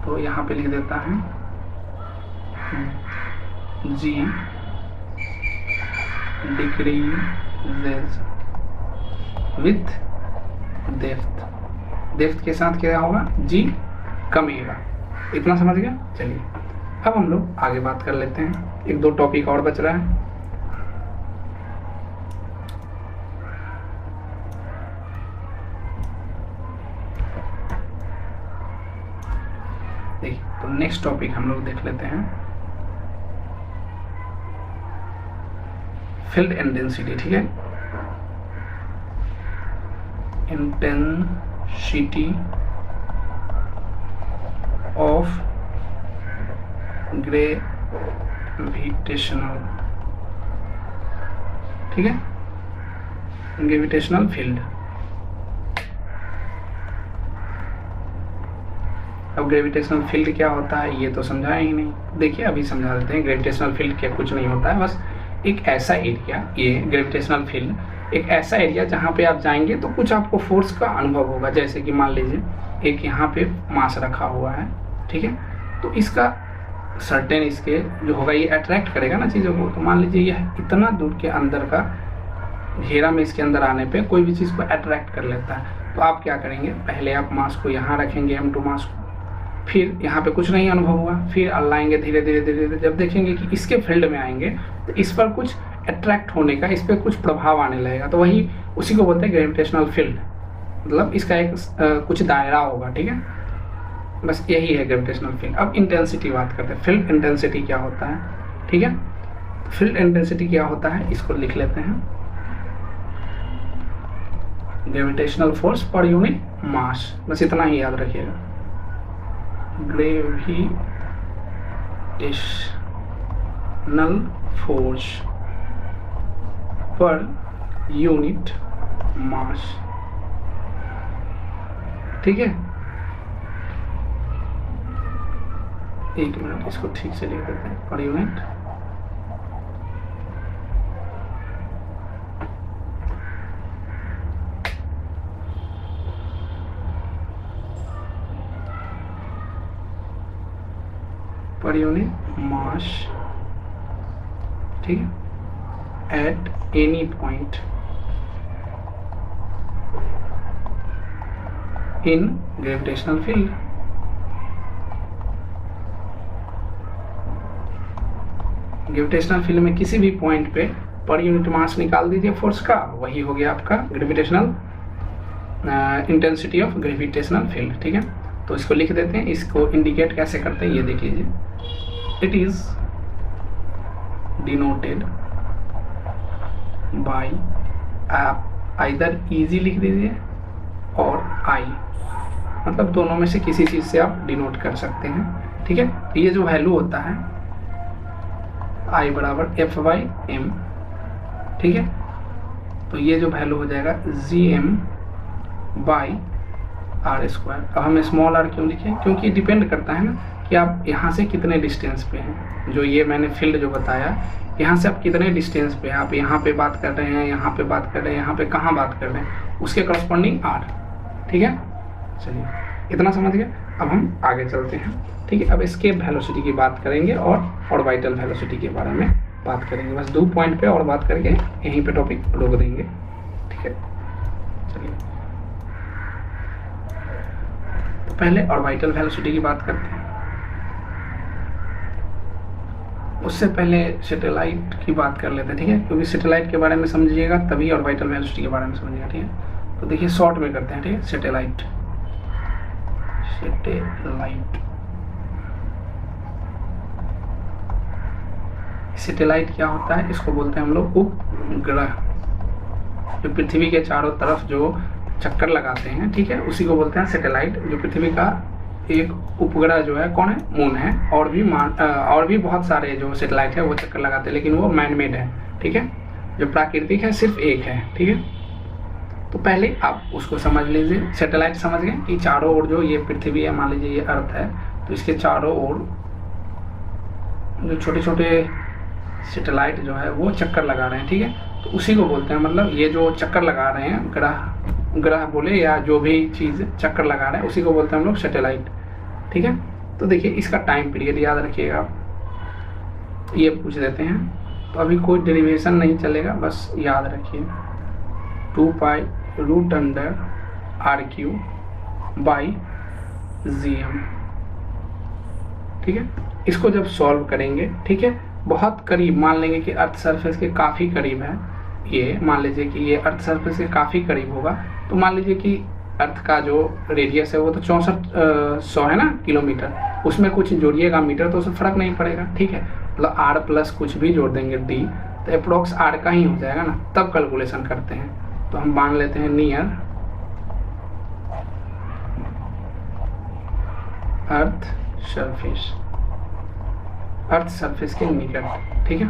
तो यहाँ पे लिख देता है जी डिक्रीजेस विथ डेप्थ, डेप्थ के साथ क्या होगा, जी कमेगा। इतना समझ गया। चलिए अब हम लोग आगे बात कर लेते हैं, 1-2 टॉपिक और बच रहा है। नेक्स्ट टॉपिक हम लोग देख लेते हैं, फील्ड एंड डेंसिटी। ठीक है, इंटेंसिटी ऑफ ग्रेविटेशनल, ठीक है, ग्रेविटेशनल फील्ड। अब ग्रेविटेशनल फील्ड क्या होता है ये तो समझाया ही नहीं, देखिए अभी समझा देते हैं। ग्रेविटेशनल फील्ड क्या कुछ नहीं होता है, बस एक ऐसा एरिया, ये ग्रेविटेशनल फील्ड एक ऐसा एरिया जहाँ पे आप जाएंगे तो कुछ आपको फोर्स का अनुभव होगा। जैसे कि मान लीजिए एक यहाँ पे मास रखा हुआ है, ठीक है, तो इसका सर्टेन इसके जो होगा ये अट्रैक्ट करेगा ना चीज़ों को। तो मान लीजिए यह इतना दूर के अंदर का घेरा में इसके अंदर आने पे कोई भी चीज़ को अट्रैक्ट कर लेता है। तो आप क्या करेंगे, पहले आप मास को यहाँ रखेंगे, m2 मास को, फिर यहाँ पे कुछ नहीं अनुभव हुआ, फिर लाएंगे धीरे धीरे धीरे धीरे, जब देखेंगे कि इसके फील्ड में आएंगे तो इस पर कुछ अट्रैक्ट होने का, इस पर कुछ प्रभाव आने लगेगा, तो वही उसी को बोलते हैं ग्रेविटेशनल फील्ड। मतलब इसका एक कुछ दायरा होगा, ठीक है, बस यही है ग्रेविटेशनल फील्ड। अब इंटेंसिटी बात करते हैं, फील्ड इंटेंसिटी क्या होता है, ठीक है। फील्ड इंटेंसिटी क्या होता है इसको लिख लेते हैं, gravitational force per unit mass, बस इतना ही याद रखिएगा, gravitational force per unit mass, ठीक है। एक मिनट इसको ठीक से लिख देते हैं, पर यूनिट मास, ठीक है, at any point in gravitational field. Gravitational field में किसी भी पॉइंट पे पर यूनिट मास निकाल दीजिए फोर्स का, वही हो गया आपका gravitational intensity of gravitational field, ठीक है। तो इसको लिख देते हैं, इसको इंडिकेट कैसे करते हैं ये देख लीजिए, इट इज डिनोटेड बाय, आप आइदर इजी लिख दीजिए और आई, मतलब दोनों में से किसी चीज से आप डिनोट कर सकते हैं, ठीक है। ये जो वैल्यू होता है आई बराबर F/m, ठीक है, तो ये जो वैल्यू हो जाएगा Gm/r²। अब हम स्मॉल r क्यों लिखें, क्योंकि डिपेंड करता है ना कि आप यहाँ से कितने डिस्टेंस पे हैं। जो ये मैंने फील्ड जो बताया, यहाँ से आप कितने डिस्टेंस पे हैं, आप यहाँ पे बात कर रहे हैं, यहाँ पे बात कर रहे हैं, यहाँ पे कहाँ बात कर रहे हैं, उसके करस्पॉन्डिंग r, ठीक है। चलिए इतना समझ गए, अब हम आगे चलते हैं, ठीक है। अब एस्केप वेलोसिटी की बात करेंगे और ऑर्बिटल वेलोसिटी के बारे में बात करेंगे, बस 2 पॉइंट पे और बात करके यहीं पे टॉपिक रोक देंगे, ठीक है। चलिए तो पहले ऑर्बिटल वेलोसिटी की बात करते हैं, उससे पहले सैटेलाइट की बात कर लेते हैं, ठीक है, क्योंकि सैटेलाइट के बारे में समझिएगा तभी ऑर्बिटल वेलोसिटी के बारे में समझिएगा, ठीक है। तो देखिए शॉर्ट में करते हैं, ठीक है, सैटेलाइट। सैटेलाइट क्या होता है, इसको बोलते हैं हम लोग उपग्रह, जो पृथ्वी के चारों तरफ जो चक्कर लगाते हैं, ठीक है, उसी को बोलते हैं सैटेलाइट। जो पृथ्वी का एक उपग्रह जो है कौन है, मून है, और भी बहुत सारे जो सैटेलाइट है वो चक्कर लगाते हैं, लेकिन वो मैन मेड है, ठीक है। जो प्राकृतिक है सिर्फ एक है, ठीक है। तो पहले आप उसको समझ लीजिए, सैटेलाइट समझ गए कि चारों ओर जो ये पृथ्वी है, मान लीजिए ये अर्थ है, तो इसके चारों ओर जो छोटे छोटे सैटेलाइट जो है वो चक्कर लगा रहे हैं, ठीक है। तो उसी को बोलते हैं, मतलब ये जो चक्कर लगा रहे हैं, ग्रह बोले या जो भी चीज़ चक्कर लगा रहे हैं, उसी को बोलते हैं हम लोग सैटेलाइट, ठीक है। तो देखिए इसका टाइम पीरियड याद रखिएगा आप, ये पूछ देते हैं, तो अभी कोई डेरिवेशन नहीं चलेगा, बस याद रखिए 2π√r³/gm, ठीक है। इसको जब सॉल्व करेंगे, ठीक है, बहुत करीब मान लेंगे कि अर्थ सरफेस के काफ़ी करीब है ये, मान लीजिए कि ये अर्थ सरफेस के काफ़ी करीब होगा, तो मान लीजिए कि अर्थ का जो रेडियस है वो तो 6400 है ना किलोमीटर, उसमें कुछ जोड़िएगा मीटर तो उससे फर्क नहीं पड़ेगा, ठीक है। मतलब आर प्लस कुछ भी जोड़ देंगे डी तो अप्रोक्स आर का ही हो जाएगा ना, तब कैलकुलेशन करते हैं। तो हम मान लेते हैं नियर अर्थ सरफेस, अर्थ सरफेस के निकट, ठीक है।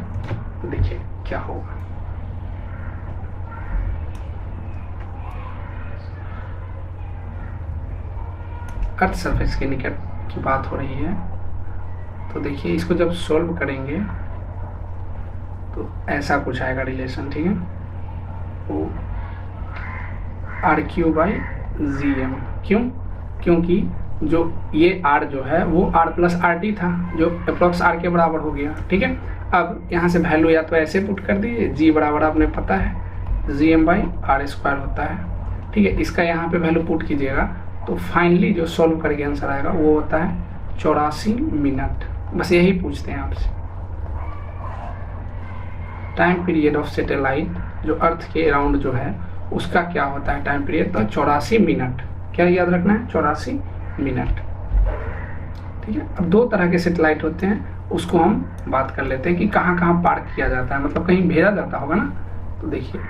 तो देखिए क्या होगा, अर्थ सरफेस के निकट की बात हो रही है। तो देखिए इसको जब सॉल्व करेंगे तो ऐसा कुछ आएगा रिलेशन, ठीक है। तो R Q by G M, क्यों? क्योंकि जो ये आर जो है वो आर प्लस आर टी था जो अप्रोक्स आर के बराबर हो गया, ठीक है। अब यहाँ से वैल्यू या तो ऐसे पुट कर दीजिए, जी बराबर आपने पता है G M by R square होता है, ठीक है। इसका यहाँ पे वैल्यू पुट कीजिएगा तो फाइनली जो सॉल्व करके आंसर आएगा वो होता है 84 मिनट। बस यही पूछते हैं आपसे। टाइम पीरियड ऑफ सैटेलाइट जो अर्थ के अराउंड जो है उसका क्या होता है टाइम पीरियड, तो 84 मिनट। क्या याद रखना है? 84 मिनट, ठीक है। अब दो तरह के सैटेलाइट होते हैं, उसको हम बात कर लेते हैं कि कहाँ कहाँ पार्क किया जाता है, मतलब कहीं भेजा जाता होगा ना। तो देखिए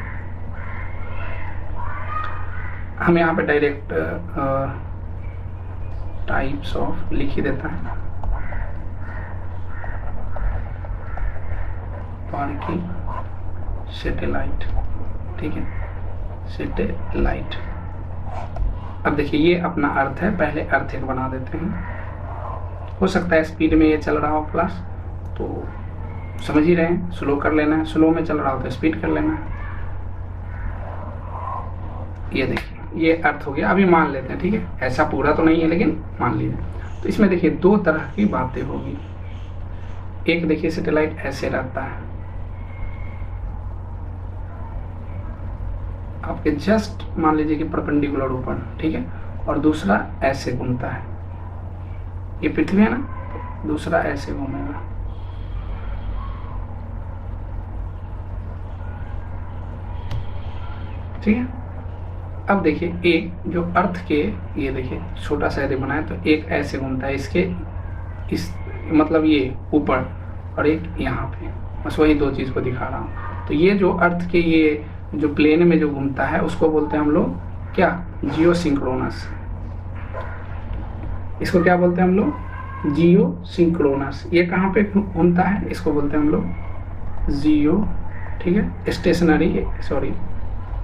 हम यहाँ पे डायरेक्ट टाइप्स ऑफ लिख ही देता है, पार्किंग सैटेलाइट, ठीक है, सैटेलाइट। अब देखिए ये अपना अर्थ है, पहले अर्थ एक बना देते हैं। हो सकता है स्पीड में ये चल रहा हो क्लास, तो समझ ही रहे हैं, स्लो कर लेना है, स्लो में चल रहा हो तो स्पीड कर लेना है। ये देखिए ये अर्थ हो गया। अभी मान लेते हैं, ठीक है, ऐसा पूरा तो नहीं है लेकिन मान लीजिए। तो इसमें देखिए दो तरह की बातें होगी। एक देखिए सैटेलाइट ऐसे रहता है, आपके जस्ट मान लीजिए कि परपेंडिकुलर ऊपर, ठीक है, और दूसरा ऐसे घूमता है। ये पृथ्वी है ना, तो दूसरा ऐसे घूमेगा, ठीक है। अब देखिए एक जो अर्थ के, ये देखिए छोटा सा यदि बनाए तो एक ऐसे घूमता है, इसके इस मतलब ये ऊपर और एक यहाँ पे, बस वही दो चीज को दिखा रहा हूँ। तो ये जो अर्थ के ये जो प्लेन में जो घूमता है उसको बोलते हैं हम लोग क्या, जियो सिंक्रोनस। इसको क्या बोलते हैं हम लोग, जियो सिंक्रोनस। ये कहाँ पे घूमता है, इसको बोलते हैं हम लोग जियो, ठीक है, स्टेशनरी, सॉरी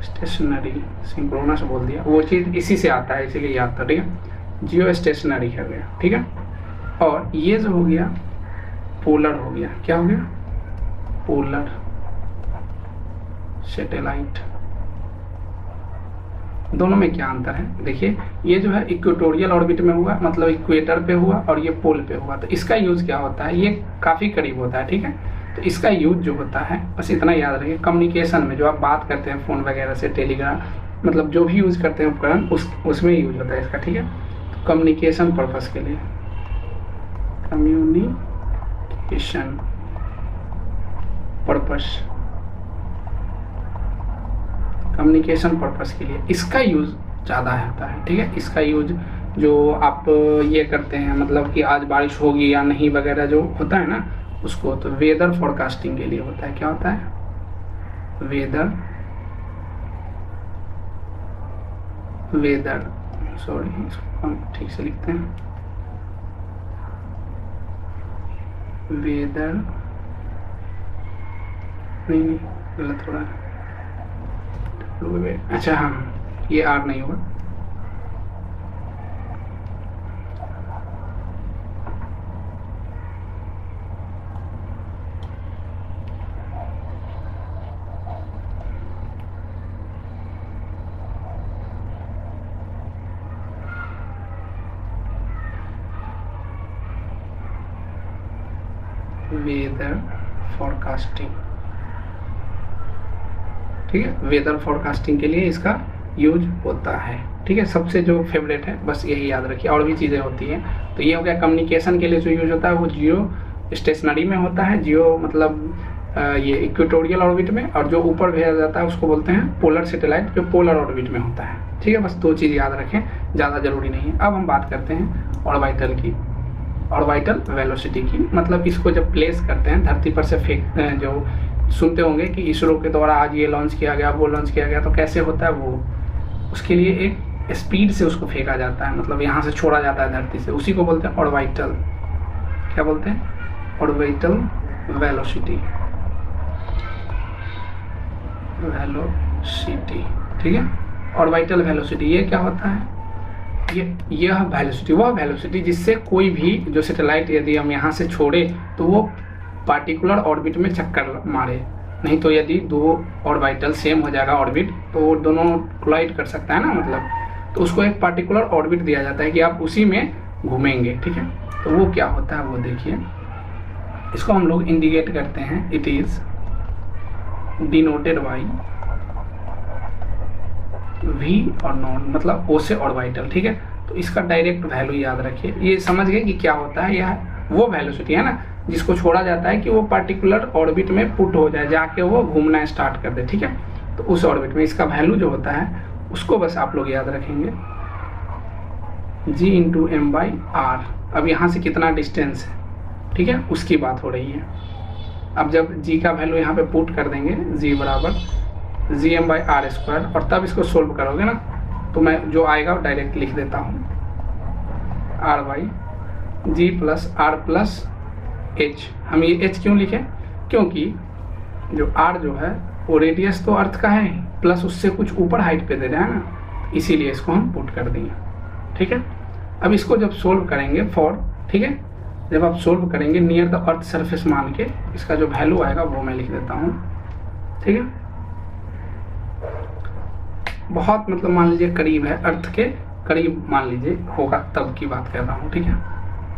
स्टेशनरी, सिंक्रोनस बोल दिया, वो चीज इसी से आता है इसीलिए याद था, ठीक है। जियो स्टेशनरी हो गया, ठीक है। और ये जो हो गया पोलर हो गया, क्या हो गया, पोलर सैटेलाइट। दोनों में क्या अंतर है, देखिए ये जो है इक्वेटोरियल ऑर्बिट में हुआ, मतलब इक्वेटर पे हुआ, और ये पोल पे हुआ। तो इसका यूज क्या होता है, ये काफी करीब होता है, ठीक है। तो इसका यूज जो होता है बस इतना याद रखिए, कम्युनिकेशन में जो आप बात करते हैं फोन वगैरह से, टेलीग्राम, मतलब जो भी यूज करते हैं उपकरण उसमें यूज होता है इसका, ठीक है। तो कम्युनिकेशन पर्पस के लिए, कम्युनिकेशन पर्पस, कम्युनिकेशन पर्पस के लिए इसका यूज ज़्यादा होता है, ठीक है। इसका यूज जो आप ये करते हैं, मतलब कि आज बारिश होगी या नहीं वगैरह जो होता है ना उसको, तो वेदर फोरकास्टिंग के लिए होता है। क्या होता है, वेदर, वेदर, सॉरी इसको हम ठीक से लिखते हैं, वेदर, नहीं गलत हो रहा है, अच्छा हाँ ये आर नहीं होगा, वेदर फोरकास्टिंग, ठीक है। वेदर फोरकास्टिंग के लिए इसका यूज होता है, ठीक है। सबसे जो फेवरेट है बस यही याद रखिए, और भी चीज़ें होती हैं। तो ये हो गया कम्युनिकेशन के लिए जो यूज होता है, वो जियो स्टेशनरी में होता है। जियो मतलब ये इक्वेटोरियल ऑर्बिट में, और जो ऊपर भेजा जाता है उसको बोलते हैं पोलर सैटेलाइट, जो पोलर ऑर्बिट में होता है। ठीक है, बस 2 चीज़ याद रखें, ज़्यादा जरूरी नहीं है। अब हम बात करते हैं ऑर्बिटल की, ऑर्बिटल वेलोसिटी की। मतलब इसको जब प्लेस करते हैं धरती पर से फेंक, जो सुनते होंगे कि इसरो के द्वारा आज ये लॉन्च किया गया, वो लॉन्च किया गया, तो कैसे होता है वो, उसके लिए एक स्पीड से उसको फेंका जाता है, मतलब यहाँ से छोड़ा जाता है धरती से, उसी को बोलते हैं ऑर्बिटल। क्या बोलते हैं? Orbital velocity, velocity. ठीक है, ऑर्बिटल वेलोसिटी ये क्या होता है? यह वेलोसिटी, वह वेलोसिटी जिससे कोई भी जो सैटेलाइट यदि हम यहाँ से छोड़े तो वो पार्टिकुलर ऑर्बिट में चक्कर मारे। नहीं तो यदि 2 ऑर्बिटल सेम हो जाएगा ऑर्बिट, तो वो दोनों कोलाइड कर सकता है ना, मतलब, तो उसको एक पार्टिकुलर ऑर्बिट दिया जाता है कि आप उसी में घूमेंगे। ठीक है, तो वो क्या होता है वो देखिए, इसको हम लोग इंडिकेट करते हैं, it is denoted by V और नॉट, मतलब O से ऑर्बिटल। ठीक है, तो इसका डायरेक्ट वैल्यू याद रखिए। ये समझ गए कि क्या होता है, यह वो वेलोसिटी है ना जिसको छोड़ा जाता है कि वो पार्टिकुलर ऑर्बिट में पुट हो जाए, जाके वो घूमना स्टार्ट कर दे। ठीक है, तो उस ऑर्बिट में इसका वैल्यू जो होता है उसको बस आप लोग याद रखेंगे, G × m/r। अब यहाँ से कितना डिस्टेंस है, ठीक है, उसकी बात हो रही है। अब जब G का वैल्यू यहाँ पे पुट कर देंगे, G बराबर Gm/r², और तब इसको सोल्व करोगे ना, तो मैं जो आएगा डायरेक्ट लिख देता हूँ, r/g + r + h। हम ये h क्यों लिखें? क्योंकि जो r जो है वो रेडियस तो अर्थ का है, प्लस उससे कुछ ऊपर हाइट पे दे रहा है ना, इसीलिए इसको हम पुट कर देंगे। ठीक है, अब इसको जब सोल्व करेंगे फॉर, ठीक है, जब आप सोल्व करेंगे नियर द अर्थ सरफेस मान के, इसका जो वैल्यू आएगा वो मैं लिख देता हूँ। ठीक है, बहुत मतलब मान लीजिए करीब है, अर्थ के करीब मान लीजिए होगा, तब की बात कर रहा हूँ। ठीक है,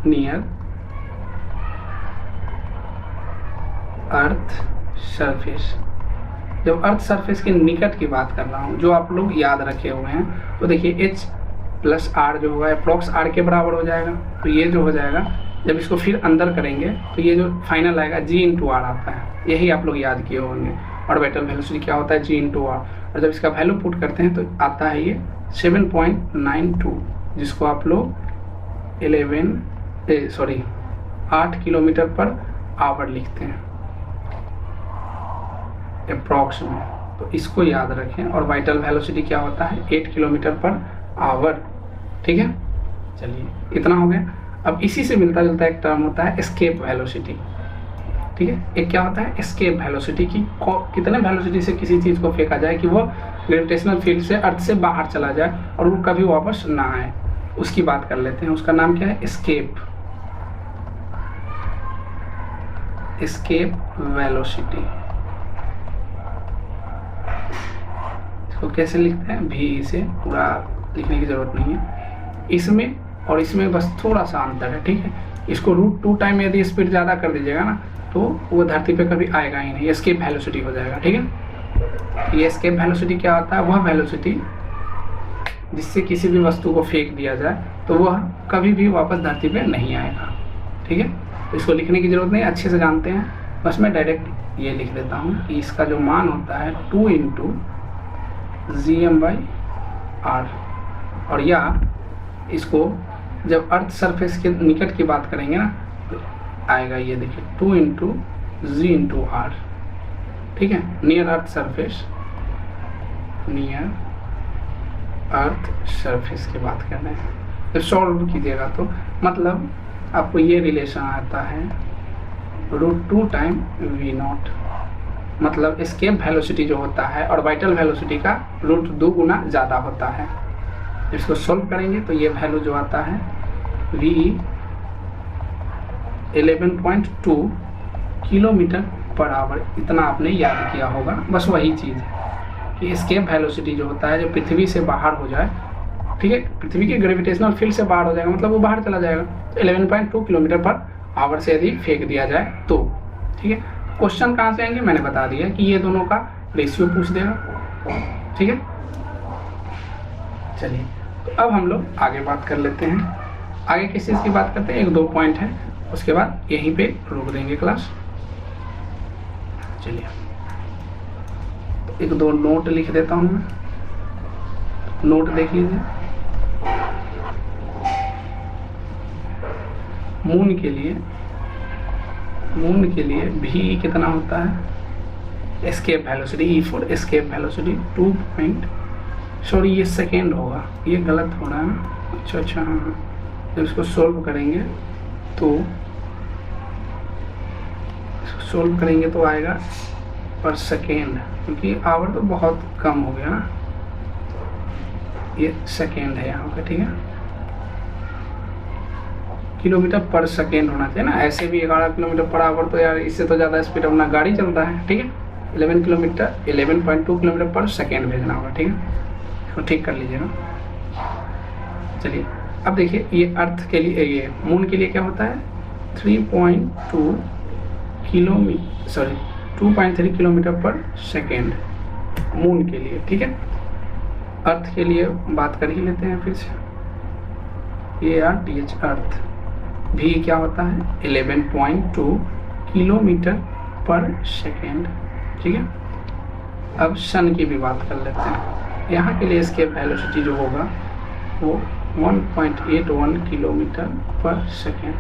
नियर अर्थ सरफेस, जब अर्थ सरफेस के निकट की बात कर रहा हूँ, जो आप लोग याद रखे हुए हैं, तो देखिए h + r जो होगा अप्रॉक्स r के बराबर हो जाएगा। तो ये जो हो जाएगा, जब इसको फिर अंदर करेंगे तो ये जो फाइनल आएगा G × r आता है, यही आप लोग याद किए होंगे। ऑर्बिटल वेलोसिटी क्या होता है? G × r। और जब इसका वैल्यू पुट करते हैं तो आता है ये 7.92, जिसको आप लोग 8 km/h लिखते हैं अप्रॉक्स में। तो इसको याद रखें, और ऑर्बिटल वेलोसिटी क्या होता है? 8 km/h। ठीक है, चलिए इतना हो गया। अब इसी से मिलता जुलता एक टर्म होता है एस्केप वेलोसिटी। ठीक है, एक क्या होता है? एस्केप वेलोसिटी की कितने वेलोसिटी से किसी चीज़ को फेंका जाए कि वो ग्रेविटेशनल फील्ड से अर्थ से बाहर चला जाए और वो कभी वापस ना आए, उसकी बात कर लेते हैं। उसका नाम क्या है? Escape, escape velocity. इसको कैसे लिखते हैं? भी से पूरा लिखने की जरूरत नहीं है, इसमें और इसमें बस थोड़ा सा अंतर है। ठीक है, इसको √2 टाइम यदि स्पीड ज़्यादा कर दीजिएगा ना, तो वो धरती पे कभी आएगा ही नहीं, एस्केप वेलोसिटी हो जाएगा। ठीक है, ये एस्केप वेलोसिटी क्या होता है? वह वेलोसिटी जिससे किसी भी वस्तु को फेंक दिया जाए तो वह कभी भी वापस धरती पे नहीं आएगा। ठीक है, तो इसको लिखने की जरूरत नहीं, अच्छे से जानते हैं। बस मैं डायरेक्ट ये लिख देता हूँ कि इसका जो मान होता है 2 × Gm/r, और या इसको जब अर्थ सरफेस के निकट की बात करेंगे ना, तो आएगा ये देखिए 2 × G × r। ठीक है, near earth surface, near earth surface की बात कर रहे हैं। जब सॉल्व कीजिएगा तो मतलब आपको ये रिलेशन आता है √2 टाइम V0, मतलब एस्केप वेलोसिटी जो होता है ऑर्बिटल वेलोसिटी का √2 गुना ज़्यादा होता है। इसको सॉल्व करेंगे तो ये वैल्यू जो आता है V 11.2 km/h। इतना आपने याद किया होगा। बस वही चीज़ है कि एस्केप वेलोसिटी जो होता है, जो पृथ्वी से बाहर हो जाए, ठीक है, पृथ्वी के ग्रेविटेशनल फील्ड से बाहर हो जाएगा, मतलब वो बाहर चला जाएगा। तो 11.2 km/h से यदि फेंक दिया जाए तो, ठीक है। क्वेश्चन कहाँ से आएंगे मैंने बता दिया कि ये दोनों का रेशियो पूछ देगा। ठीक है, चलिए तो अब हम लोग आगे बात कर लेते हैं। आगे किस चीज़ की बात करते हैं? 1-2 पॉइंट है, उसके बाद यहीं पे रोक देंगे क्लास। चलिए एक दो नोट लिख देता हूँ मैं। नोट देख लीजिए, मून के लिए भी कितना होता है, escape velocity E for escape velocity 2 point, sorry ये सेकेंड होगा, ये गलत हो रहा है। अच्छा हाँ, जब इसको सोल्व करेंगे तो आएगा पर सेकेंड, क्योंकि आवर तो बहुत कम हो गया ना, ये सेकेंड है यहाँ पे, ठीक है। किलोमीटर पर सेकेंड होना चाहिए ना, ऐसे भी 11 किलोमीटर पर आवर तो यार इससे तो ज़्यादा स्पीड अपना गाड़ी चलता है, ठीक है। 11.2 किलोमीटर पर सेकेंड भेजना होगा, ठीक है। इसको ठीक कर लीजिएगा। चलिए अब देखिए, ये अर्थ के लिए, ये मून के लिए क्या होता है, 2.3 किलोमीटर पर सेकेंड मून के लिए, ठीक है। अर्थ के लिए बात कर ही लेते हैं फिर से, ARTH अर्थ भी क्या होता है 11.2 किलोमीटर पर सेकेंड, ठीक है। अब सन की भी बात कर लेते हैं। यहाँ के लिए एस्केप वेलोसिटी जो होगा वो 1.81 किलोमीटर पर सेकेंड।